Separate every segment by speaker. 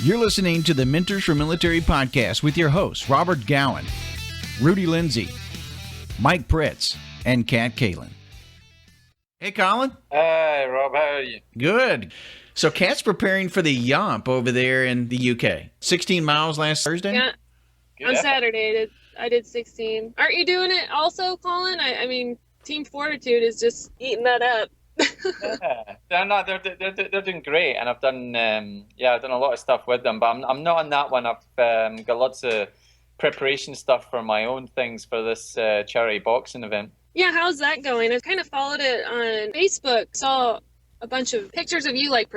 Speaker 1: You're listening to the Mentors for Military podcast with your hosts, Robert Gowan, Rudy Lindsay, Mike Pritz, and Kat Kalin. Hey, Colin.
Speaker 2: Hi, Rob. How are you?
Speaker 1: Good. So Kat's preparing for the Yomp over there in the UK. 16 miles last Thursday?
Speaker 3: Yeah.
Speaker 2: Good
Speaker 3: On
Speaker 2: effort.
Speaker 3: Saturday, I did 16. Aren't you doing it also, Colin? I mean, Team Fortitude is just eating that up.
Speaker 2: Yeah, they're doing great, and I've done I've done a lot of stuff with them, but I'm not on that one. I've got lots of preparation stuff for my own things for this charity boxing event.
Speaker 3: Yeah, how's that going? I kind of followed it on Facebook. Saw a bunch of pictures of you like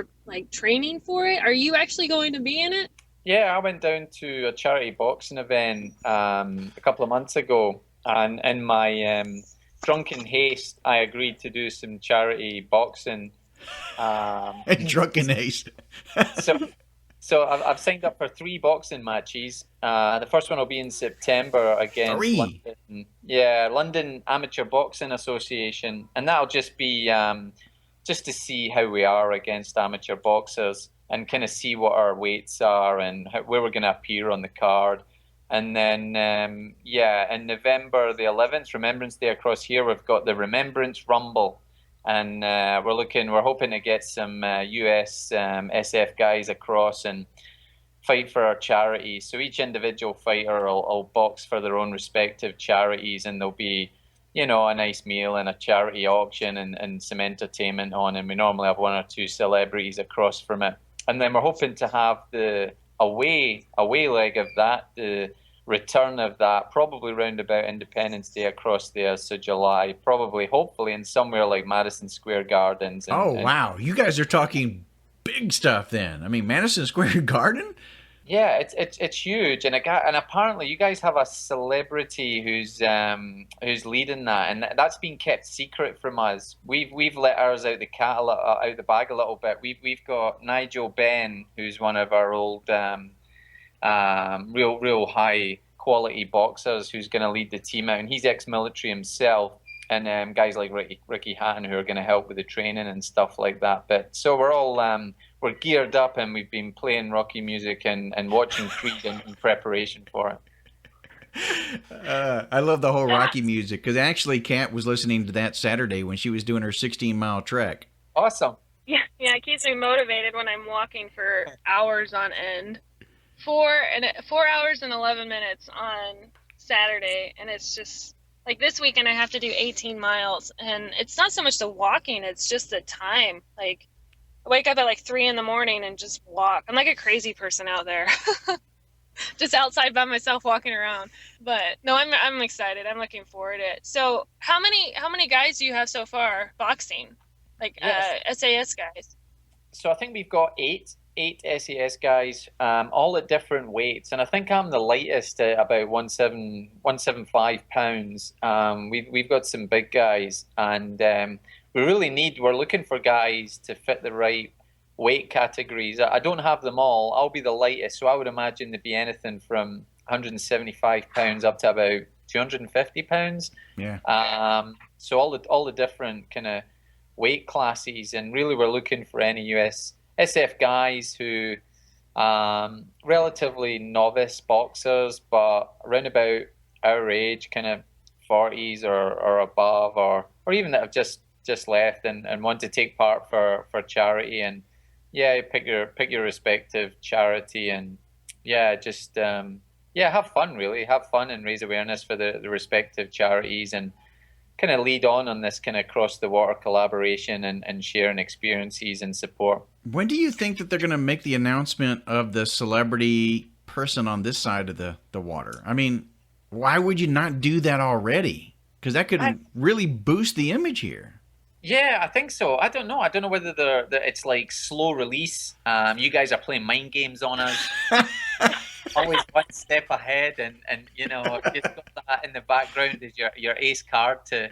Speaker 3: training for it. Are you actually going to be in it?
Speaker 2: Yeah, I went down to a charity boxing event a couple of months ago, and in my drunken haste, I agreed to do some charity boxing.
Speaker 1: Drunken haste.
Speaker 2: So I've signed up for 3 boxing matches. The first one will be in September against
Speaker 1: 3?
Speaker 2: London Amateur Boxing Association, and that'll just be just to see how we are against amateur boxers and kind of see what our weights are and where we're going to appear on the card. And then, in November the 11th, Remembrance Day across here, we've got the Remembrance Rumble. And we're hoping to get some US SF guys across and fight for our charities. So each individual fighter will box for their own respective charities, and there'll be, a nice meal and a charity auction and some entertainment on. And we normally have 1 or 2 celebrities across from it. And then we're hoping to have the away leg of that, the return of that, probably round about Independence Day across there, so July, hopefully in somewhere like Madison Square Gardens.
Speaker 1: Wow, you guys are talking big stuff then. I mean, Madison Square Garden?
Speaker 2: Yeah, it's huge, and apparently you guys have a celebrity who's leading that, and that's been kept secret from us. We've let ours out the bag a little bit. We've got Nigel Benn, who's one of our old real high quality boxers, who's going to lead the team out, and he's ex-military himself. And guys like Ricky Hatton, who are going to help with the training and stuff like that. But so we're all we're geared up, and we've been playing Rocky music and watching Creed in preparation for it.
Speaker 1: I love the whole Rocky music, because actually Kat was listening to that Saturday when she was doing her 16-mile trek.
Speaker 2: Awesome.
Speaker 3: Yeah, it keeps me motivated when I'm walking for hours on end. 4 hours and 11 minutes on Saturday, and it's just like this weekend I have to do 18 miles, and it's not so much the walking, it's just the time. Like, I wake up at like 3 a.m. and just walk. I'm like a crazy person out there. Just outside by myself walking around. But no, I'm excited. I'm looking forward to it. So how many guys do you have so far boxing? Like SAS guys?
Speaker 2: So I think we've got 8 SAS guys, all at different weights, and I think I'm the lightest at about 175 pounds. We've got some big guys, and we're looking for guys to fit the right weight categories. I don't have them all. I'll be the lightest, so I would imagine there'd be anything from 175 pounds up to about 250 pounds.
Speaker 1: Yeah.
Speaker 2: So all the different kind of weight classes, and really we're looking for any US SF guys who relatively novice boxers, but around about our age, kind of 40s or above, or even that have just left and want to take part for charity, and pick your respective charity, and have fun, really have fun and raise awareness for the respective charities, and kind of lead on this kind of cross the water collaboration and sharing experiences and support.
Speaker 1: When do you think that they're going to make the announcement of the celebrity person on this side of the water? I mean, why would you not do that already? Because that could really boost the image here.
Speaker 2: Yeah, I think so. I don't know whether it's like slow release. You guys are playing mind games on us. Always one step ahead, and just got that in the background as your ace card to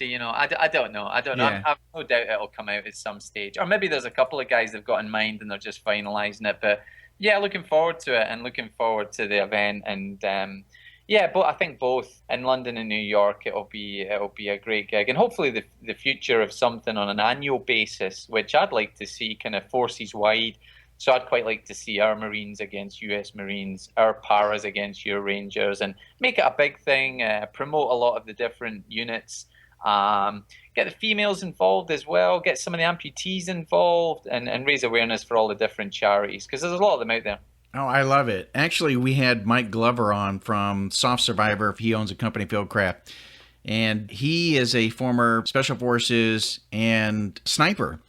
Speaker 2: I don't know.
Speaker 1: Yeah.
Speaker 2: I've no doubt it'll come out at some stage, or maybe there's a couple of guys they've got in mind and they're just finalizing it. But yeah, looking forward to it and looking forward to the event, and but I think both in London and New York it'll be a great gig, and hopefully the future of something on an annual basis, which I'd like to see kind of forces wide So I'd quite like to see our Marines against US Marines, our paras against your Rangers, and make it a big thing, promote a lot of the different units, get the females involved as well, get some of the amputees involved, and raise awareness for all the different charities, because there's a lot of them out there.
Speaker 1: Oh, I love it. Actually, we had Mike Glover on from Soft Survivor. He owns a company, Fieldcraft. And he is a former Special Forces and sniper.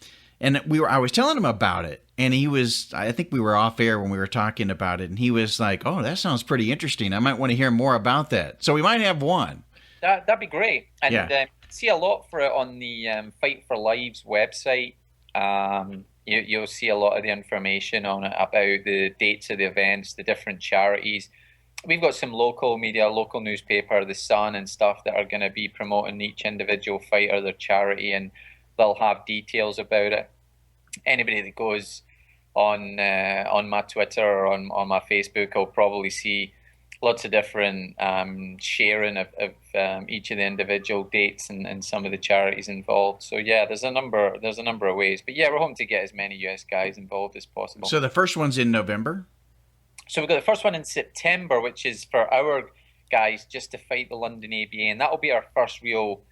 Speaker 1: And I was telling him about it. And I think we were off air when we were talking about it. And he was like, oh, that sounds pretty interesting. I might want to hear more about that. So we might have one.
Speaker 2: That'd be great. And see a lot for it on the Fight for Lives website. You'll see a lot of the information on it about the dates of the events, the different charities. We've got some local media, local newspaper, The Sun and stuff that are going to be promoting each individual fighter, their charity, and they'll have details about it. Anybody that goes on my Twitter or on my Facebook will probably see lots of different sharing of each of the individual dates and some of the charities involved. So yeah, there's a number of ways. But yeah, we're hoping to get as many US guys involved as possible.
Speaker 1: So the first one's in November?
Speaker 2: So we've got the first one in September, which is for our guys just to fight the London ABA, and that'll be our first real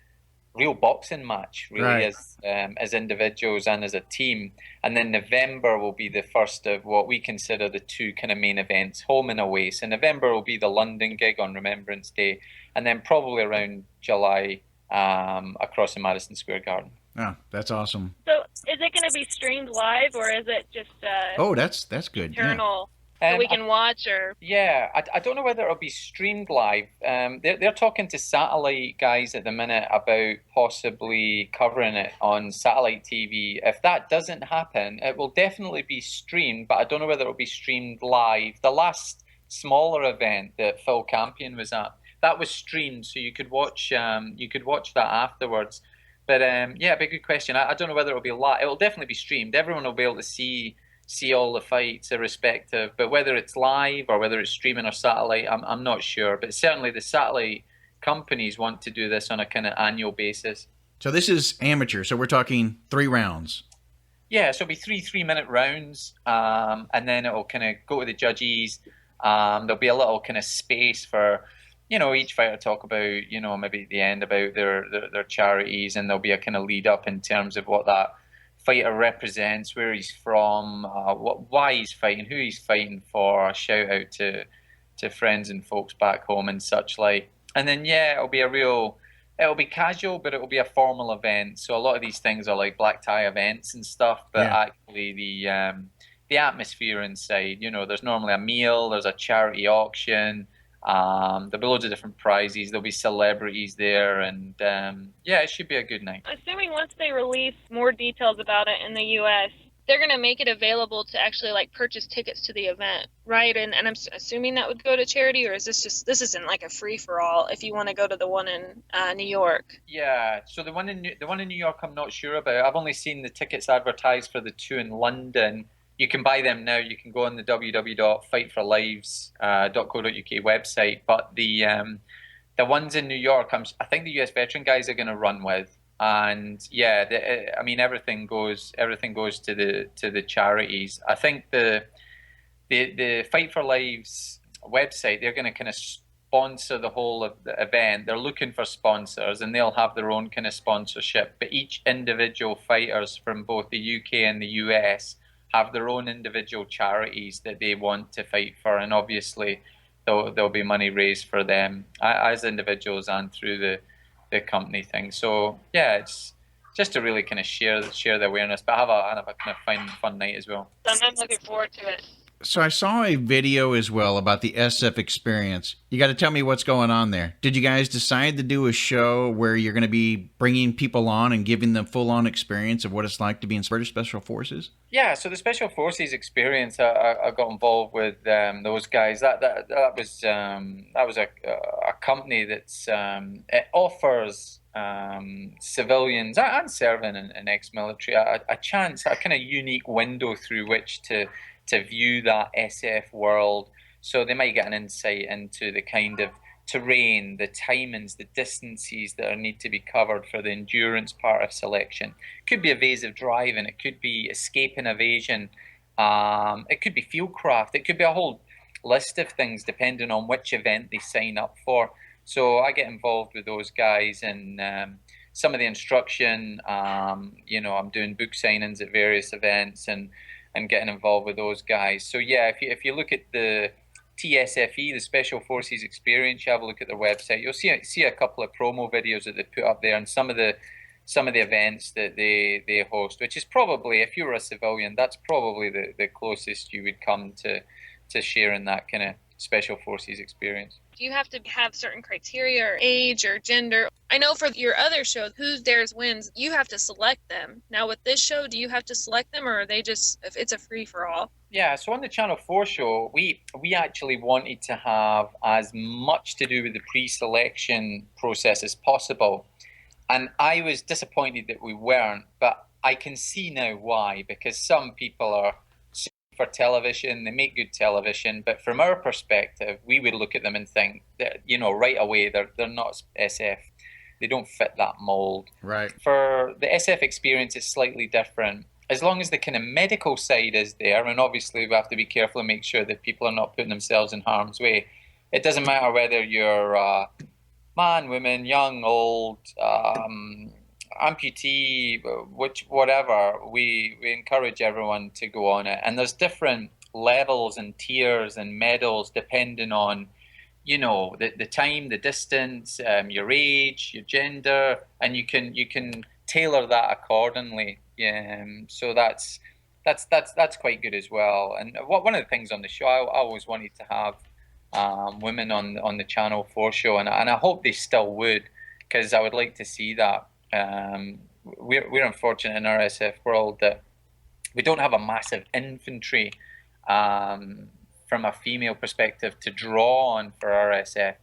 Speaker 2: boxing match, really, right, as individuals and as a team. And then November will be the first of what we consider the two kind of main events, home and away. So November will be the London gig on Remembrance Day, and then probably around July across the Madison Square Garden.
Speaker 1: Oh, that's awesome.
Speaker 3: So is it going to be streamed live, or is it just
Speaker 1: oh, that's good.
Speaker 3: Internal? Yeah. So we can watch, or
Speaker 2: I don't know whether it'll be streamed live. They're talking to satellite guys at the minute about possibly covering it on satellite TV. If that doesn't happen, it will definitely be streamed, but I don't know whether it'll be streamed live. The last smaller event that Phil Campion was at, that was streamed, so you could watch that afterwards. But yeah, big good question. I don't know whether it'll be live. It'll definitely be streamed. Everyone will be able to see all the fights irrespective, but whether it's live or whether it's streaming or satellite, I'm not sure. But certainly the satellite companies want to do this on a kind of annual basis.
Speaker 1: So this is amateur, so we're talking 3 rounds.
Speaker 2: Yeah, so it'll be 3 3-minute rounds, and then it'll kind of go to the judges. There'll be a little kind of space for, each fighter talk about, maybe at the end about their charities, and there'll be a kind of lead up in terms of what that fighter represents, where he's from, why he's fighting, who he's fighting for, a shout out to friends and folks back home and such like. And then it'll be casual, but it will be a formal event. So a lot of these things are like black tie events and stuff, but actually the atmosphere inside, there's normally a meal, there's a charity auction, there'll be loads of different prizes, there'll be celebrities there, and it should be a good night.
Speaker 3: Assuming once they release more details about it in the US, they're going to make it available to actually purchase tickets to the event, right? And I'm assuming that would go to charity, or is this isn't like a free for all if you want to go to the one in New York?
Speaker 2: Yeah, so the one in New York I'm not sure about. I've only seen the tickets advertised for the 2 in London. You can buy them now. You can go on the www.fightforlives.co.uk website. But the ones in New York, I think the US veteran guys are going to run with. And everything goes to the charities. I think the Fight for Lives website, they're going to kind of sponsor the whole of the event. They're looking for sponsors, and they'll have their own kind of sponsorship. But each individual fighters from both the UK and the US have their own individual charities that they want to fight for, and obviously there'll be money raised for them as individuals and through the company thing. So yeah, it's just to really kind of share the awareness, but have a kind of fun night as well.
Speaker 3: I'm looking forward to it.
Speaker 1: So I saw a video as well about the SF experience. You got to tell me what's going on there. Did you guys decide to do a show where you're going to be bringing people on and giving them full-on experience of what it's like to be in British Special Forces?
Speaker 2: Yeah, so the Special Forces experience, I got involved with those guys. That was a company that's it offers civilians and serving and ex-military a chance, a kind of unique window through which to view that SF world. So they might get an insight into the kind of terrain, the timings, the distances that need to be covered for the endurance part of selection. It could be evasive driving, it could be escape and evasion, It could be fieldcraft. It could be a whole list of things depending on which event they sign up for. So I get involved with those guys and some of the instruction. I'm doing book signings at various events and getting involved with those guys. So yeah, if you look at the TSFE, the Special Forces Experience, you have a look at their website. You'll see a couple of promo videos that they put up there, and some of the events that they host, which is probably, if you were a civilian, that's probably the closest you would come to sharing that kind of Special Forces experience.
Speaker 3: Do you have to have certain criteria or age or gender? I know for your other show, Who Dares Wins, you have to select them. Now with this show, do you have to select them, or are they just, if it's a free-for-all?
Speaker 2: Yeah, so on the Channel 4 show, we actually wanted to have as much to do with the pre-selection process as possible. And I was disappointed that we weren't, but I can see now why, because some people are for television, they make good television, but from our perspective, we would look at them and think that, right away, they're not SF. They don't fit that mold.
Speaker 1: Right.
Speaker 2: For the SF experience, it's slightly different. As long as the kind of medical side is there, and obviously we have to be careful and make sure that people are not putting themselves in harm's way. It doesn't matter whether you're man, woman, young, old, amputee, whatever, we encourage everyone to go on it. And there's different levels and tiers and medals depending on, the time, the distance, your age, your gender, and you can tailor that accordingly. So that's quite good as well. And one of the things on the show, I always wanted to have women on the Channel 4 show, and I hope they still would, because I would like to see that. We're unfortunate in our SF world that we don't have a massive infantry from a female perspective to draw on for our SF,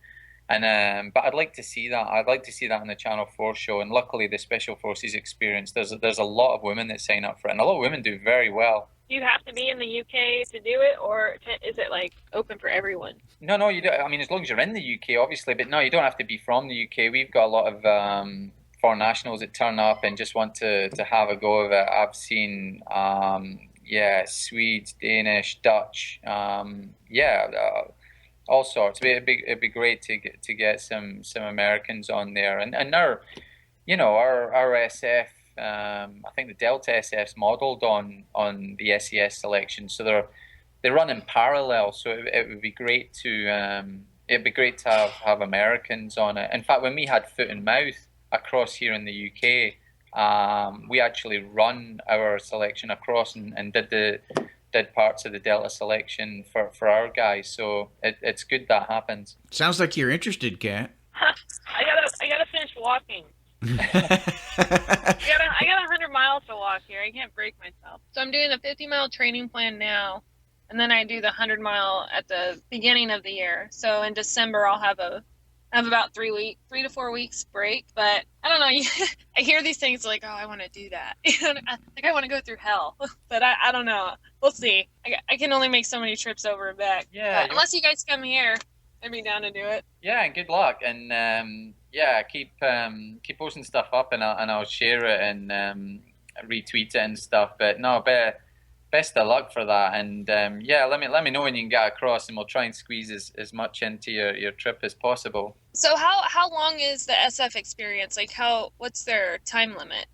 Speaker 2: and but I'd like to see that. I'd like to see that on the Channel 4 show, and luckily the Special Forces experience, there's a lot of women that sign up for it, and a lot of women do very well.
Speaker 3: Do you have to be in the UK to do it, or is it like open for everyone?
Speaker 2: No, you don't. I mean, as long as you're in the UK, obviously, but no, you don't have to be from the UK. We've got a lot of foreign nationals that turn up and just want to have a go of it. I've seen, Swedes, Danish, Dutch, all sorts. It'd be great to get some Americans on there, and our SF. I think the Delta SF's modelled on the SES selection, so they run in parallel. So it would be great to have Americans on it. In fact, when we had Foot and Mouth across here in the UK, we actually run our selection across and did parts of the Delta selection for our guys. So it's good that happens.
Speaker 1: Sounds like you're interested, Kat.
Speaker 3: I gotta finish walking. I got 100 miles to walk here. I can't break myself. So I'm doing a 50-mile training plan now, and then I do the 100-mile at the beginning of the year. So in December I'll have about 3 to 4 weeks break. But I don't know. I hear these things like, oh, I want to do that. I want to go through hell. But I don't know. We'll see. I can only make so many trips over and back.
Speaker 2: Yeah.
Speaker 3: But unless you guys come here, I'd be down to do it.
Speaker 2: Yeah, and good luck. And keep posting stuff up, and I'll share it and retweet it and stuff. But no, best of luck for that. And let me know when you can get across, and we'll try and squeeze as much into your trip as possible.
Speaker 3: So how long is the SF experience? Like what's their time limit?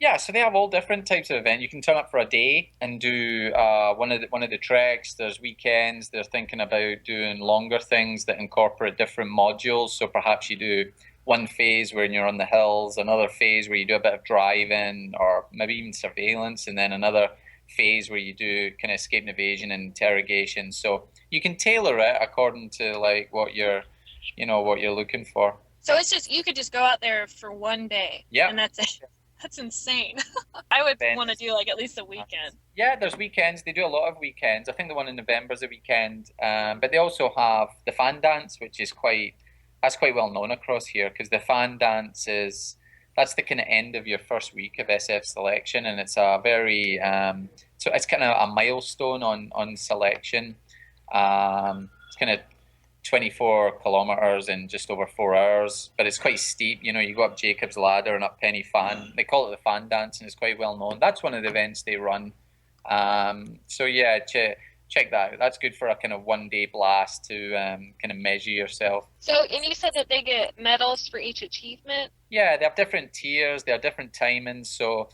Speaker 2: Yeah, so they have all different types of event. You can turn up for a day and do one of the treks. There's weekends. They're thinking about doing longer things that incorporate different modules. So perhaps you do one phase where you're on the hills, another phase where you do a bit of driving or maybe even surveillance, and then another phase where you do kind of escape and evasion and interrogation. So you can tailor it according to like what you're looking for.
Speaker 3: So it's just, you could just go out there for one day.
Speaker 2: Yeah.
Speaker 3: And that's it. That's insane. I would want to do like at least a weekend.
Speaker 2: Yeah, there's weekends. They do a lot of weekends. I think the one in November is a weekend. But they also have the fan dance, which is quite well known across here, because the fan dance that's the kind of end of your first week of SF selection, and it's a very so it's kind of a milestone on selection. It's kind of 24 kilometers in just over 4 hours, but it's quite steep. You go up Jacob's Ladder and up Penny Fan. They call it the fan dance, and it's quite well known. That's one of the events they run So yeah, check that out. That's good for a kind of 1 day blast to kind of measure yourself.
Speaker 3: So, and you said that they get medals for each achievement?
Speaker 2: Yeah, they have different tiers, they have different timings. So,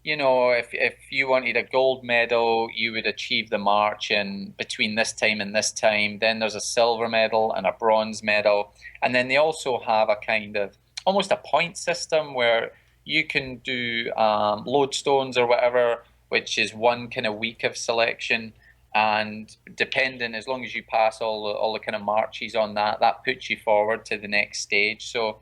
Speaker 2: if you wanted a gold medal, you would achieve the march in between this time and this time. Then there's a silver medal and a bronze medal. And then they also have a kind of almost a point system where you can do lodestones or whatever, which is one kind of week of selection. And depending, as long as you pass all the kind of marches on that, that puts you forward to the next stage. So,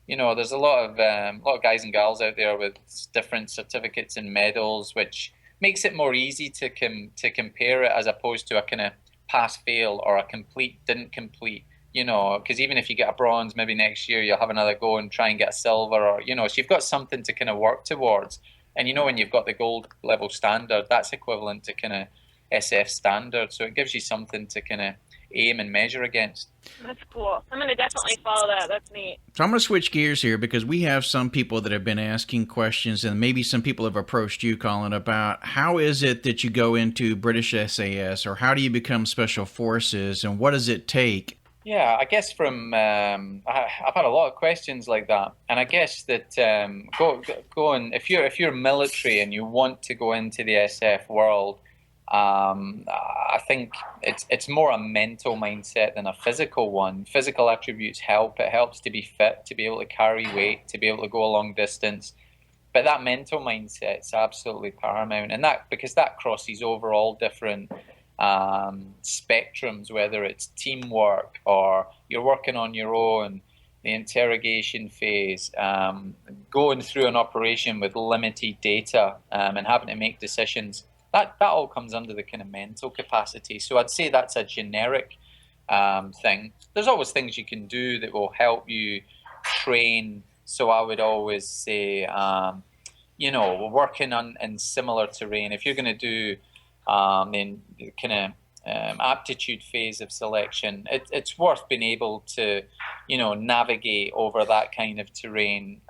Speaker 2: there's a lot of guys and gals out there with different certificates and medals, which makes it more easy to compare it as opposed to a kind of pass fail or a complete didn't complete. Because even if you get a bronze, maybe next year you'll have another go and try and get a silver, or so you've got something to kind of work towards. And when you've got the gold level standard, that's equivalent to kind of SF standard, so it gives you something to kind of aim and measure against.
Speaker 3: That's cool. I'm going to definitely follow that. That's neat.
Speaker 1: So I'm going to switch gears here because we have some people that have been asking questions, and maybe some people have approached you, Colin, about how is it that you go into British SAS, or how do you become Special Forces, and what does it take?
Speaker 2: Yeah, I guess from I've had a lot of questions like that, and I guess that going if you're military and you want to go into the SF world, I think it's more a mental mindset than a physical one. Physical attributes help. It helps to be fit, to be able to carry weight, to be able to go a long distance. But that mental mindset is absolutely paramount, and because that crosses over all different spectrums, whether it's teamwork or you're working on your own, the interrogation phase, going through an operation with limited data, and having to make decisions. That all comes under the kind of mental capacity. So I'd say that's a generic thing. There's always things you can do that will help you train. So I would always say, working in similar terrain. If you're going to do the kind of aptitude phase of selection, it's worth being able to, navigate over that kind of terrain.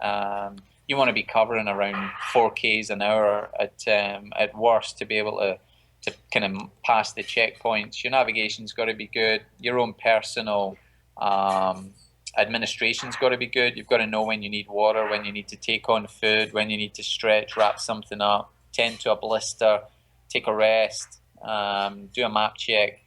Speaker 2: You want to be covering around 4Ks an hour at worst to be able to kind of pass the checkpoints. Your navigation's got to be good. Your own personal administration's got to be good. You've got to know when you need water, when you need to take on food, when you need to stretch, wrap something up, tend to a blister, take a rest, do a map check.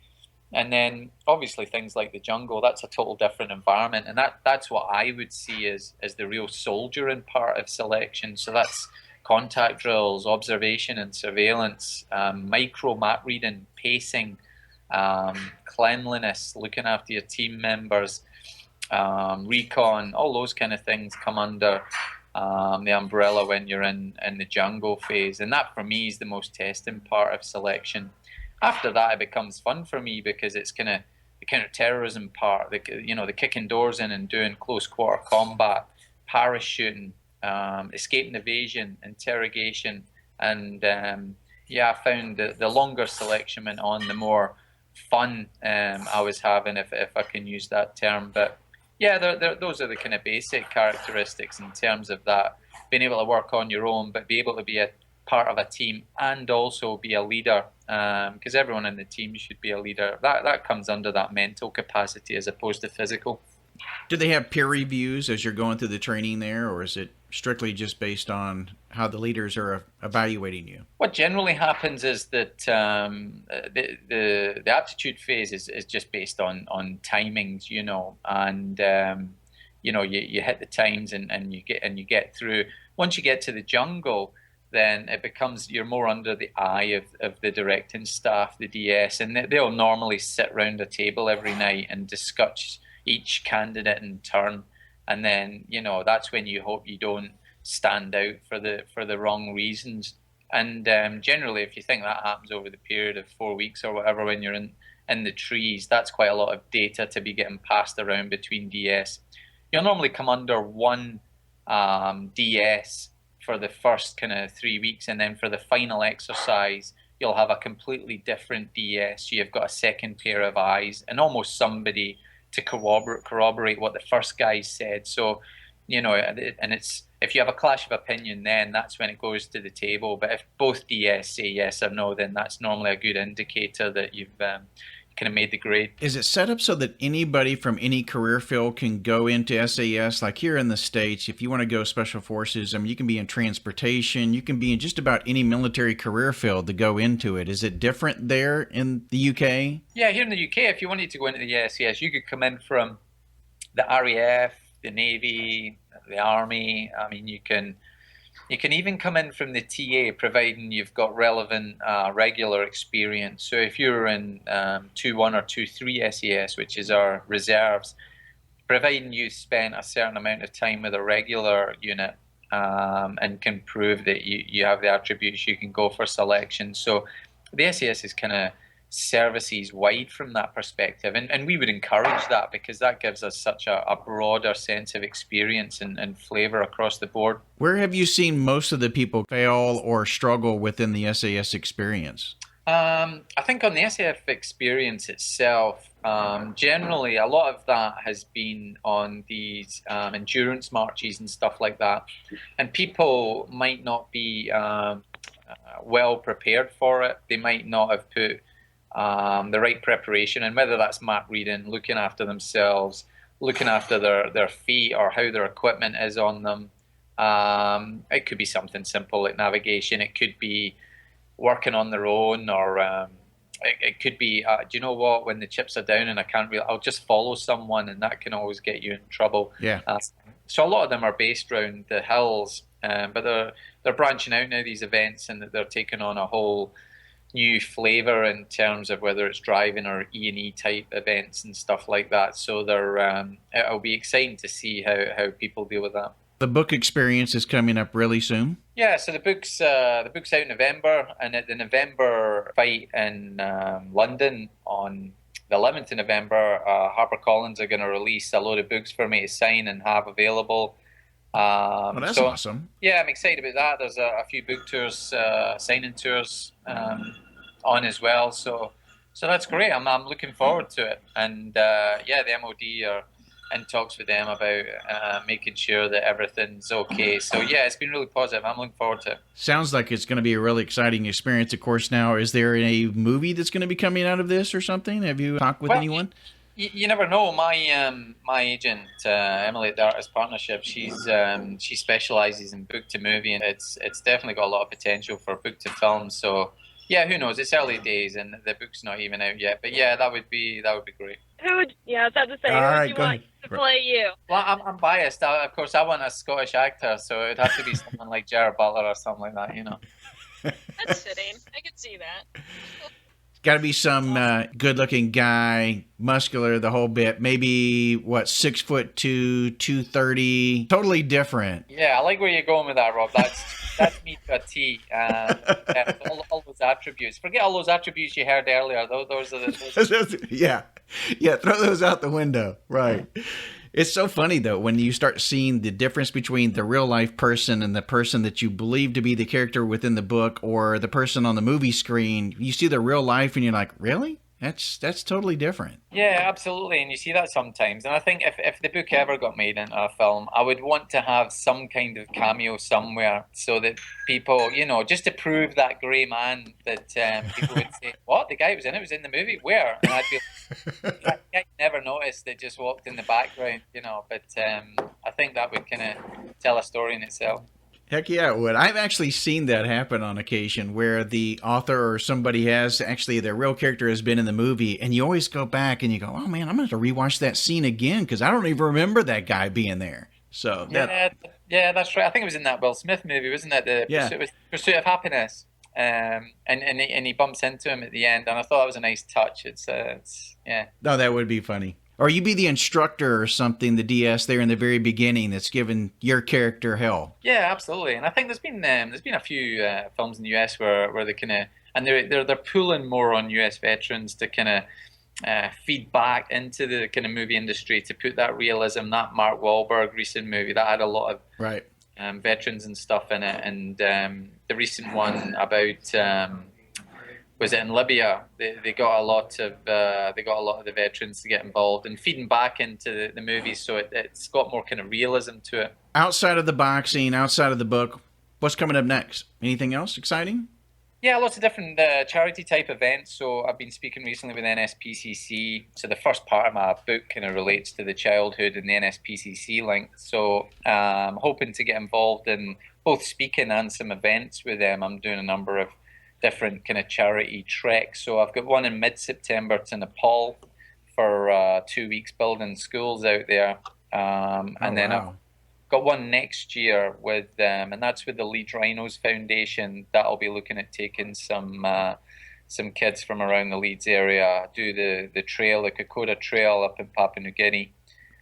Speaker 2: And then obviously things like the jungle, that's a total different environment. And that's what I would see as the real soldiering part of selection. So that's contact drills, observation and surveillance, micro map reading, pacing, cleanliness, looking after your team members, recon, all those kind of things come under the umbrella when you're in the jungle phase. And that for me is the most testing part of selection. After that, it becomes fun for me because it's kind of the counter-terrorism part, the kicking doors in and doing close quarter combat, parachuting, escape and evasion, interrogation, and I found that the longer selection went on, the more fun I was having, if I can use that term. But yeah, those are the kind of basic characteristics in terms of that, being able to work on your own, but be able to be a part of a team and also be a leader, because everyone in the team should be a leader. That comes under that mental capacity as opposed to physical.
Speaker 1: Do they have peer reviews as you're going through the training there, or is it strictly just based on how the leaders are evaluating you?
Speaker 2: What generally happens is that the aptitude phase is just based on timings, and you hit the times and you get through. Once you get to the jungle, then it becomes you're more under the eye of the directing staff, the DS, and they'll normally sit round a table every night and discuss each candidate in turn. And then that's when you hope you don't stand out for the wrong reasons. And generally, if you think that happens over the period of 4 weeks or whatever, when you're in the trees, that's quite a lot of data to be getting passed around between DS. You'll normally come under one DS for the first kind of 3 weeks, and then for the final exercise you'll have a completely different DS. You've got a second pair of eyes and almost somebody to corroborate what the first guy said. So and it's if you have a clash of opinion, then that's when it goes to the table. But if both DS say yes or no, then that's normally a good indicator that you've kind of made the grade.
Speaker 1: Is it set up so that anybody from any career field can go into SAS? Like here in the States, if you want to go special forces, I mean, you can be in transportation, you can be in just about any military career field to go into it. Is it different there in the UK?
Speaker 2: Yeah, here in the UK, if you wanted to go into the SAS, you could come in from the RAF, the Navy, the Army. I mean, you can even come in from the TA, providing you've got relevant regular experience. So if you're in 2-1 or 2-3 SAS, which is our reserves, providing you spent a certain amount of time with a regular unit and can prove that you have the attributes, you can go for selection. So the SAS is kind of services wide from that perspective, and we would encourage that because that gives us such a broader sense of experience and flavor across the board.
Speaker 1: Where have you seen most of the people fail or struggle within the SAS experience?
Speaker 2: I think on the SAF experience itself, generally a lot of that has been on these endurance marches and stuff like that, and people might not be well prepared for it. They might not have put the right preparation, and whether that's map reading, looking after themselves, looking after their feet or how their equipment is on them. It could be something simple like navigation. It could be working on their own, or it could be, do you know what, when the chips are down and I can't really, I'll just follow someone, and that can always get you in trouble.
Speaker 1: Yeah.
Speaker 2: So a lot of them are based around the hills, but they're branching out now, these events, and they're taking on a whole new flavor in terms of whether it's driving or E&E type events and stuff like that. So it'll be exciting to see how people deal with that.
Speaker 1: The book experience is coming up really soon.
Speaker 2: Yeah, so the book's out in November, and at the November fight in London on the 11th of November, HarperCollins are going to release a load of books for me to sign and have available.
Speaker 1: Well, that's awesome.
Speaker 2: Yeah, I'm excited about that. There's a few book tours, signing tours on as well. So that's great. I'm looking forward to it. And the MOD are in talks with them about making sure that everything's okay. So yeah, it's been really positive. I'm looking forward to it.
Speaker 1: Sounds like it's going to be a really exciting experience. Of course, now is there a movie that's going to be coming out of this or something? Have you talked with anyone?
Speaker 2: You never know. My agent, Emily at the Artist Partnership, she specialises in book to movie, and it's definitely got a lot of potential for book to film. So yeah, who knows? It's early days, and the book's not even out yet. But yeah, that would be great.
Speaker 3: I was about to say, who would you want to play you?
Speaker 2: Well, I'm biased. Of course, I want a Scottish actor, so it'd have to be someone like Gerard Butler or something like that,
Speaker 3: That's fitting. I could see that.
Speaker 1: Got to be some good-looking guy, muscular, the whole bit. Maybe 6'2", 230. Totally different.
Speaker 2: Yeah, I like where you're going with that, Rob. That's me to a T. All those attributes. Forget all those attributes you heard earlier. Those are the.
Speaker 1: Yeah. Throw those out the window. Right. It's so funny, though, when you start seeing the difference between the real-life person and the person that you believe to be the character within the book or the person on the movie screen. You see the real life, and you're like, really? That's totally different.
Speaker 2: Yeah, absolutely. And you see that sometimes. And I think if the book ever got made into a film, I would want to have some kind of cameo somewhere so that people, just to prove that grey man that people would say, what? The guy was in it? Was in the movie? Where? And I'd be like, that guy never noticed. They just walked in the background, But I think that would kind of tell a story in itself.
Speaker 1: Heck yeah, it would. I've actually seen that happen on occasion where the author or somebody has actually their real character has been in the movie, and you always go back and you go, oh man, I'm going to have to rewatch that scene again because I don't even remember that guy being there. So
Speaker 2: yeah, that's right. I think it was in that Will Smith movie, wasn't it? The Pursuit of Happiness. And he bumps into him at the end, and I thought that was a nice touch. It's yeah.
Speaker 1: No, that would be funny. Or you be the instructor or something, the DS there in the very beginning that's given your character hell.
Speaker 2: Yeah, absolutely. And I think there's been a few films in the US where they kind of, and they're pulling more on US veterans to kind of feed back into the kind of movie industry to put that realism. That Mark Wahlberg recent movie that had a lot of veterans and stuff in it, and the recent one about was it in Libya? They got a lot of the veterans to get involved and feeding back into the movies, so it's got more kind of realism to it.
Speaker 1: Outside of the boxing, outside of the book, what's coming up next? Anything else exciting?
Speaker 2: Yeah, lots of different charity type events. So I've been speaking recently with NSPCC. So the first part of my book kind of relates to the childhood and the NSPCC link. So I'm hoping to get involved in both speaking and some events with them. I'm doing a number of different kind of charity treks. So I've got one in mid-September to Nepal for 2 weeks building schools out there. And then I've got one next year with and that's with the Leeds Rhinos Foundation. That'll be looking at taking some kids from around the Leeds area, do the trail, the Kokoda Trail up in Papua New Guinea.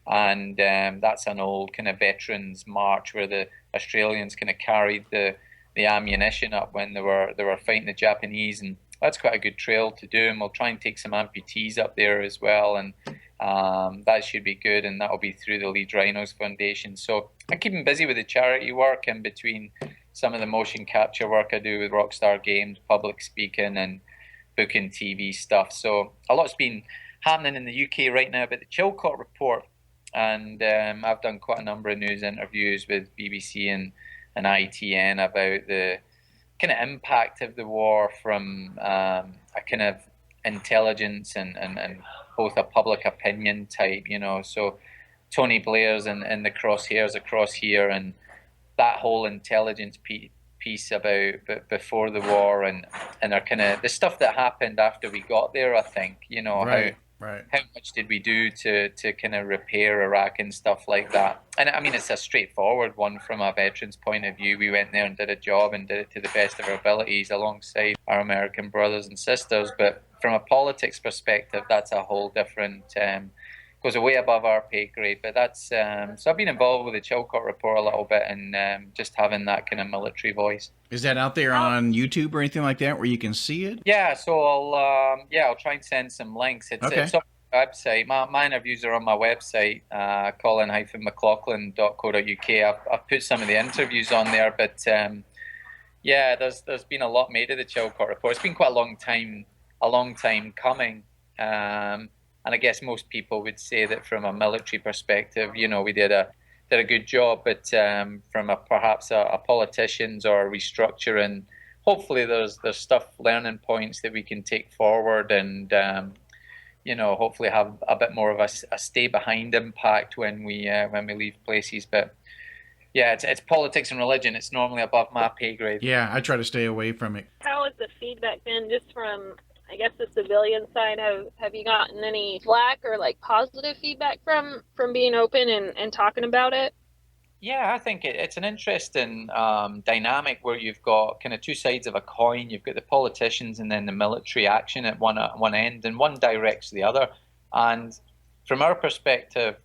Speaker 2: And that's an old kind of veterans march where the Australians kind of carried the ammunition up when they were fighting the Japanese, and that's quite a good trail to do. And we'll try and take some amputees up there as well, and that should be good, and that'll be through the Leeds Rhinos Foundation. So I'm keeping busy with the charity work in between some of the motion capture work I do with Rockstar Games, public speaking and booking TV stuff. So a lot's been happening in the UK right now about the Chilcot Report, and I've done quite a number of news interviews with BBC and ITN about the kind of impact of the war from a kind of intelligence and both a public opinion type, so Tony Blair's in the crosshairs across here, and that whole intelligence piece about before the war and our kind of the stuff that happened after we got there, I think, how much did we do to kind of repair Iraq and stuff like that. And I mean, it's a straightforward one from a veteran's point of view. We went there and did a job and did it to the best of our abilities alongside our American brothers and sisters. But from a politics perspective, that's a whole different, goes way above our pay grade. But that's, so I've been involved with the Chilcot Report a little bit and just having that kind of military voice.
Speaker 1: Is that out there on YouTube or anything like that where you can see it?
Speaker 2: Yeah, so I'll try and send some links. It's on my website. My interviews are on my website, Colin-MacLachlan.co.uk. I've put some of the interviews on there, but there's been a lot made of the Chilcot Report. It's been quite a long time coming. And I guess most people would say that from a military perspective, we did a good job, but from perhaps a politicians or a restructuring, hopefully there's learning points that we can take forward and hopefully have a bit more of a stay behind impact when we leave places. But yeah, it's politics and religion. It's normally above my pay grade.
Speaker 1: Yeah, I try to stay away from it.
Speaker 3: How has the feedback been just from, I guess, the civilian side? Have you gotten any flack or like positive feedback from being open and talking about it?
Speaker 2: Yeah, I think it's an interesting dynamic where you've got kind of two sides of a coin. You've got the politicians and then the military action at one end, and one directs the other. And from our perspective,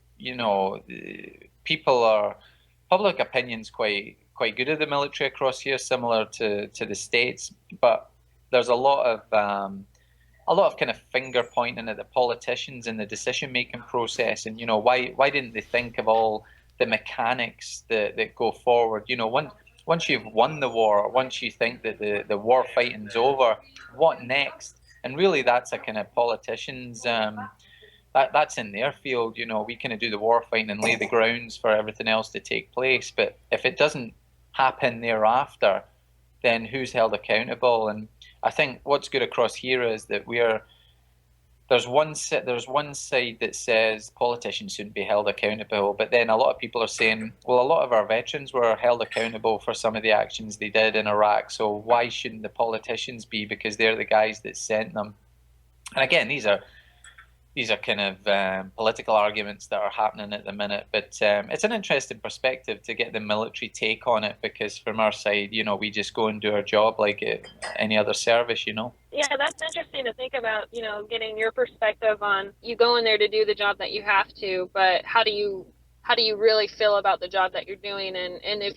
Speaker 2: public opinion's quite good of the military across here, similar to the States, but there's a lot of kind of finger pointing at the politicians in the decision making process, and why didn't they think of all the mechanics that go forward? Once you've won the war, or once you think that the war fighting's over, what next? And really, that's a kind of politicians. That's in their field. We kind of do the war fighting and lay the grounds for everything else to take place. But if it doesn't happen thereafter, then who's held accountable? And I think what's good across here is that there's one side that says politicians shouldn't be held accountable, but then a lot of people are saying, well, a lot of our veterans were held accountable for some of the actions they did in Iraq, so why shouldn't the politicians be, because they're the guys that sent them? And again, these are kind of political arguments that are happening at the minute, but it's an interesting perspective to get the military take on it, because from our side, we just go and do our job like any other service,
Speaker 3: Yeah, that's interesting to think about, getting your perspective on, you go in there to do the job that you have to, but how do you really feel about the job that you're doing, and if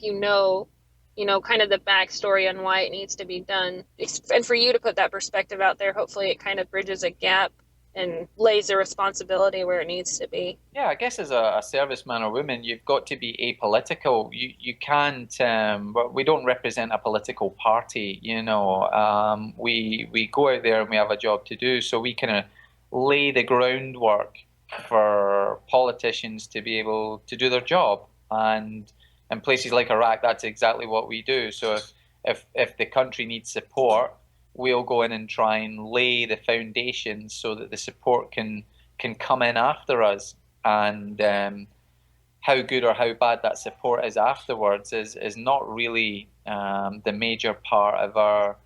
Speaker 3: kind of the backstory on why it needs to be done. And for you to put that perspective out there, hopefully it kind of bridges a gap and lays the responsibility where it needs to be.
Speaker 2: Yeah, I guess as a serviceman or woman, you've got to be apolitical. You can't. Well, we don't represent a political party. We go out there and we have a job to do, so we kind of lay the groundwork for politicians to be able to do their job. And in places like Iraq, that's exactly what we do. So if the country needs support, we'll go in and try and lay the foundations so that the support can come in after us. And how good or how bad that support is afterwards is not really the major part of our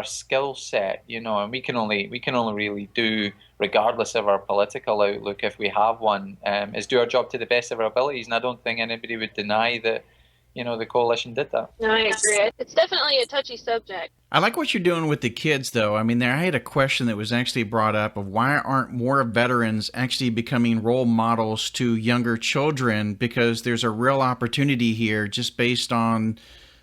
Speaker 2: skill set, and we can only really do, regardless of our political outlook, if we have one, is do our job to the best of our abilities. And I don't think anybody would deny that, the coalition did that.
Speaker 3: No, I agree. It's definitely a touchy subject.
Speaker 1: I like what you're doing with the kids, though. I mean, I had a question that was actually brought up of why aren't more veterans actually becoming role models to younger children, because there's a real opportunity here just based on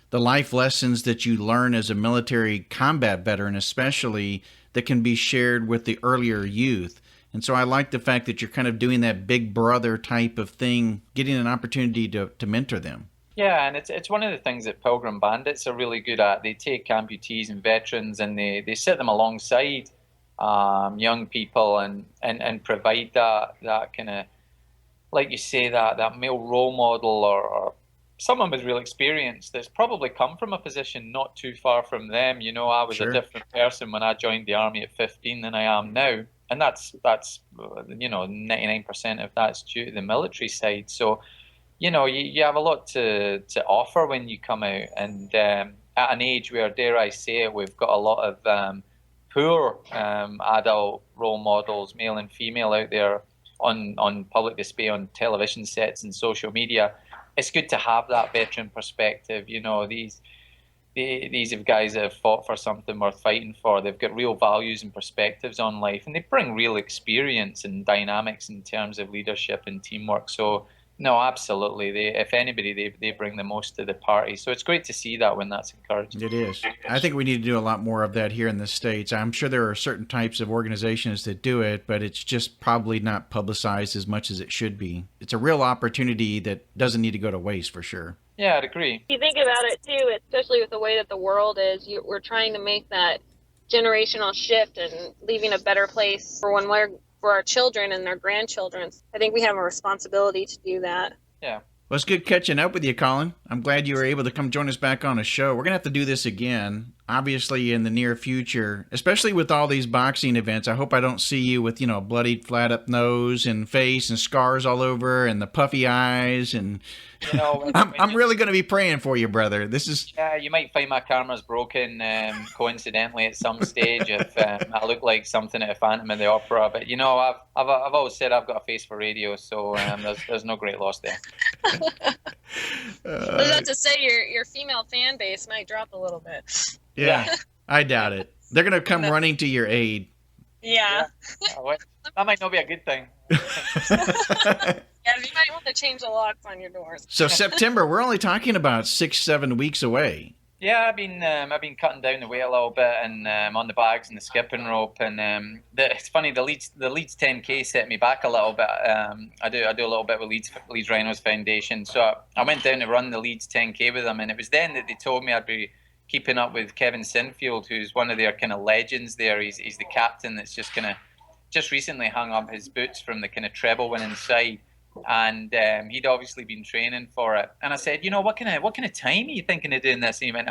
Speaker 1: the life lessons that you learn as a military combat veteran, especially, that can be shared with the earlier youth. And so I like the fact that you're kind of doing that big brother type of thing, getting an opportunity to mentor them.
Speaker 2: Yeah, and it's one of the things that Pilgrim Bandits are really good at. They take amputees and veterans and they sit them alongside young people and provide that kind of, like you say, that male role model or someone with real experience that's probably come from a position not too far from them. I was
Speaker 1: Sure.
Speaker 2: a different person when I joined the army at 15 than I am now. And that's 99% of that's due to the military side. So, you have a lot to offer when you come out. And at an age where, dare I say it, we've got a lot of poor adult role models, male and female, out there on public display on television sets and social media. It's good to have that veteran perspective. These are guys that have fought for something worth fighting for. They've got real values and perspectives on life, and they bring real experience and dynamics in terms of leadership and teamwork. So, no, absolutely. If anybody, they bring the most to the party. So it's great to see that when that's encouraged.
Speaker 1: It is. I think we need to do a lot more of that here in the States. I'm sure there are certain types of organizations that do it, but it's just probably not publicized as much as it should be. It's a real opportunity that doesn't need to go to waste, for sure.
Speaker 2: Yeah, I'd agree.
Speaker 3: You think about it, too, especially with the way that the world is, we're trying to make that generational shift and leaving a better place for our children and their grandchildren. I think we have a responsibility to do that.
Speaker 2: Yeah.
Speaker 1: Well, it's good catching up with you, Colin. I'm glad you were able to come join us back on a show. We're going to have to do this again, obviously, in the near future, especially with all these boxing events. I hope I don't see you with, bloodied flat up nose and face and scars all over and the puffy eyes. And I'm really going to be praying for you, brother.
Speaker 2: Yeah, you might find my camera's broken coincidentally at some stage if I look like something at a Phantom of the Opera. But I've always said I've got a face for radio, so there's no great loss there.
Speaker 3: I was about to say your female fan base might drop a little bit.
Speaker 1: Yeah, I doubt it. They're going to come running to your aid.
Speaker 3: Yeah.
Speaker 2: That might not be a good thing.
Speaker 3: Yeah, you might want to change the locks on your doors.
Speaker 1: So September, we're only talking about 6-7 weeks away.
Speaker 2: Yeah, I've been cutting down the weight a little bit and on the bags and the skipping rope, and it's funny, the Leeds 10K set me back a little bit. I do a little bit with Leeds Rhinos Foundation, so I went down to run the Leeds 10K with them, and it was then that they told me I'd be keeping up with Kevin Sinfield, who's one of their kind of legends there. He's the captain that's just recently hung up his boots from the kind of treble winning side. And he'd obviously been training for it. And I said, what kind of time are you thinking of doing this? And he went,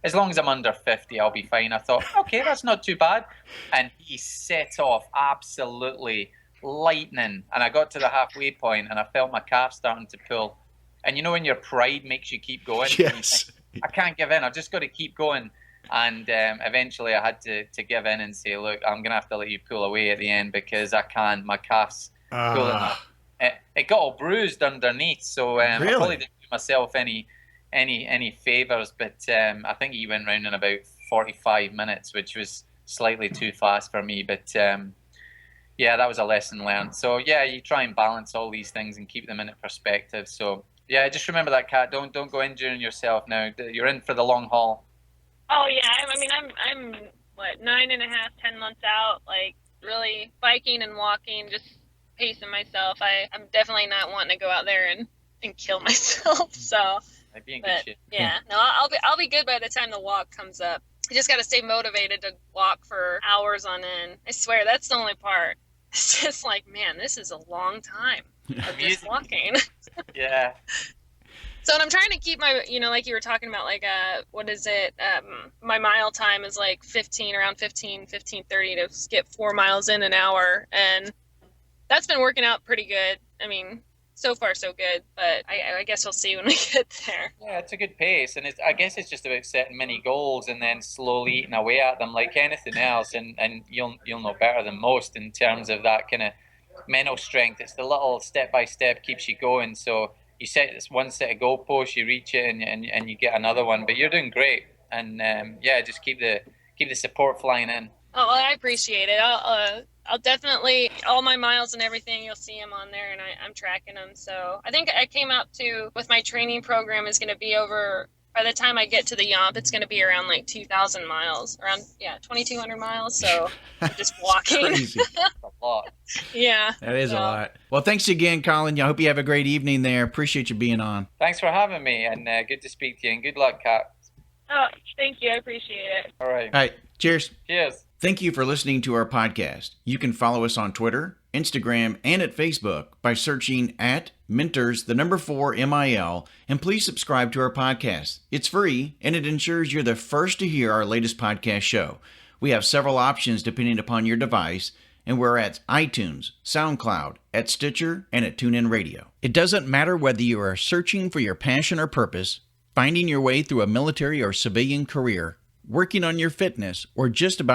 Speaker 2: as long as I'm under 50, I'll be fine. I thought, okay, that's not too bad. And he set off absolutely lightning. And I got to the halfway point and I felt my calf starting to pull. And when your pride makes you keep going?
Speaker 1: Yes.
Speaker 2: Think, I can't give in. I've just got to keep going. And eventually I had to give in and say, look, I'm going to have to let you pull away at the end because I can't. My calf's pulling up. It got all bruised underneath, so I probably didn't do myself any favors. But I think he went round in about 45 minutes, which was slightly too fast for me. But yeah, that was a lesson learned. So yeah, you try and balance all these things and keep them in perspective. So yeah, just remember that, Kat. Don't go injuring yourself now. You're in for the long haul.
Speaker 3: Oh yeah, I'm 9.5, 10 months out. Like really biking and walking, just pacing myself. I'm definitely not wanting to go out there and kill myself. So,
Speaker 2: I'd be in good
Speaker 3: but
Speaker 2: shape.
Speaker 3: yeah, no, I'll be good by the time the walk comes up. I just got to stay motivated to walk for hours on end. I swear, that's the only part. It's just like, man, this is a long time of just walking.
Speaker 2: Yeah.
Speaker 3: So, and I'm trying to keep my, like you were talking about, like, what is it? My mile time is like around 15:30 to skip 4 miles in an hour. And that's been working out pretty good. I mean, so far so good, but I guess we'll see when we get there.
Speaker 2: Yeah, it's a good pace, and I guess it's just about setting many goals and then slowly eating away at them like anything else. And you'll know better than most in terms of that kind of mental strength. It's the little step by step keeps you going. So you set this one set of goalposts, you reach it, and you get another one. But you're doing great, and yeah, just keep the support flying in.
Speaker 3: Oh, well, I appreciate it. I'll definitely, all my miles and everything, you'll see them on there, and I'm tracking them. So I think I came up to, with my training program, is going to be over, by the time I get to the Yomp, it's going to be around like 2,000 miles, around, 2,200 miles. So I'm just walking.
Speaker 1: Crazy.
Speaker 2: That's a lot.
Speaker 3: Yeah.
Speaker 1: That is a lot. Well, thanks again, Colin. I hope you have a great evening there. Appreciate you being on.
Speaker 2: Thanks for having me, and good to speak to you, and good luck, Kat.
Speaker 3: Oh, thank you. I appreciate it.
Speaker 2: All right.
Speaker 1: All right. Cheers.
Speaker 2: Cheers.
Speaker 1: Thank you for listening to our podcast. You can follow us on Twitter, Instagram, and at Facebook by searching at Mentors, 4 MIL, and please subscribe to our podcast. It's free, and it ensures you're the first to hear our latest podcast show. We have several options depending upon your device, and we're at iTunes, SoundCloud, at Stitcher, and at TuneIn Radio. It doesn't matter whether you are searching for your passion or purpose, finding your way through a military or civilian career, working on your fitness, or just about